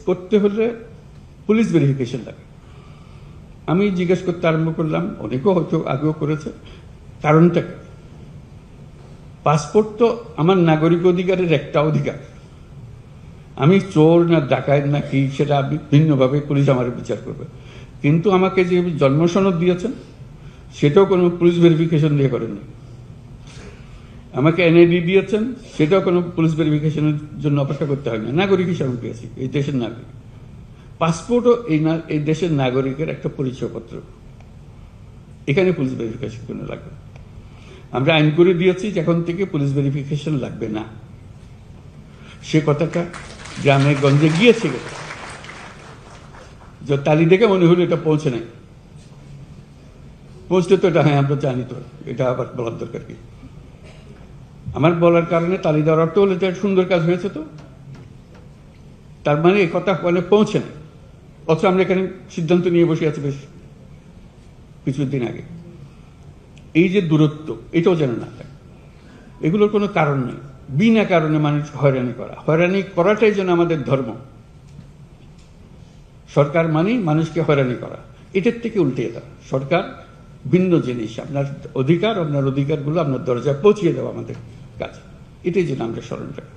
করতে হলে police verification লাগে। আমি জিজ্ঞেস করতে আরম্ভ করলাম, অনেকেও হয়তো আগেও করেছে, কারণটা কি? পাসপোর্ট তো আমার নাগরিক অধিকারের একটা অধিকার। আমি চোর না ডাকাত না কি সেটা ভিন্নভাবে পুলিশ আমার বিচার করবে, কিন্তু আমাকে যে জন্ম সনদ দিয়েছেন সেটাও কোনো পুলিশ ভেরিফিকেশন দিয়ে করেননি। আমাকে এনআইডি দিয়েছেন, সেটাও কোনো পুলিশ ভেরিফিকেশনের জন্য অপেক্ষা করতে হয় না। নাগরিক হিসাবে পেয়েছি, এই দেশের নাগরিক। পাসপোর্টও এই দেশের নাগরিকের একটা পরিচয়পত্র, এখানে পুলিশ ভেরিফিকেশন কোনো লাগবে। আমরা আইন করে দিয়েছি এখন থেকে পুলিশ ভেরিফিকেশন লাগবে না। সে কথাটা গ্রামে গঞ্জে গিয়েছিল, যে তালি দেখে মনে হলো এটা পৌঁছে নাই। পৌঁছতে তো এটা, হ্যাঁ আমরা জানি তো, এটা আবার বলার দরকার কি? আমার বলার কারণে তালি দেওয়ার অর্থ হলো যে সুন্দর কাজ হয়েছে, তো তার মানে এই কথা মানে পৌঁছে নেই। অথচ আমরা এখানে সিদ্ধান্ত নিয়ে বসে আছি বেশ কিছুদিন আগে। এই যে দূরত্ব, এটাও যেন না থাকে। এগুলোর কোনো কারণ নেই, বিনা কারণে মানুষ হয়রানি করা। হয়রানি করাটাই যেন আমাদের ধর্ম। সরকার মানে মানুষকে হয়রানি করা, এটার থেকে উল্টে দেওয়া। সরকার ভিন্ন জিনিস, আপনার অধিকার, আপনার অধিকারগুলো আপনার দরজায় পৌঁছিয়ে দেওয়া আমাদের কাজ। এটাই যেন আমরা স্মরণ রাখি।